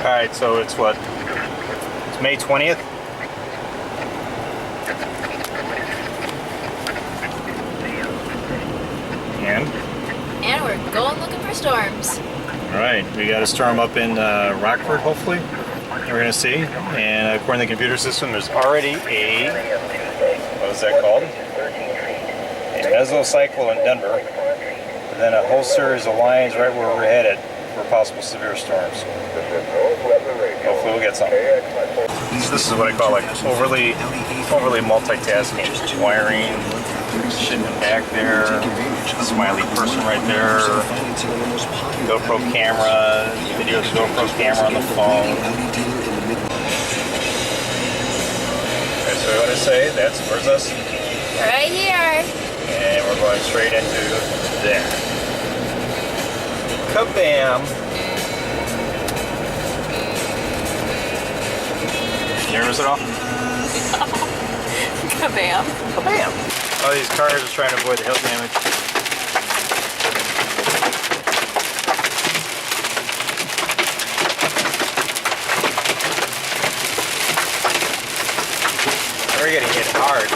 Alright, so it's what? It's May 20th? And we're going looking for storms. Alright, we got a storm up in Rockford, hopefully. We're going to see. And according to the computer system, there's already a, what is that called? A mesocycle in Denver. And then a whole series of lines right where we're headed for possible severe storms. Hopefully we'll get some. This is what I call like overly multitasking. Wiring, shit in the back there, smiley person right there, GoPro camera, video of the GoPro camera on the phone. Okay, so what I say, where's us? Right here. And we're going straight into there. Kabam! Nervous at all? Kabam. Kabam! All these cars are trying to avoid the hail damage. We're getting hit hard.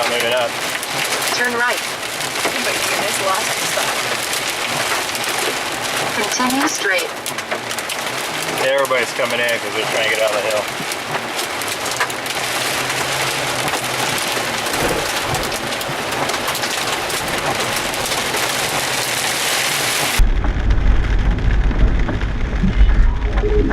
Maybe not. Turn right. But you just lost your spot. Continue straight. Everybody's coming in because they're trying to get out of the hill.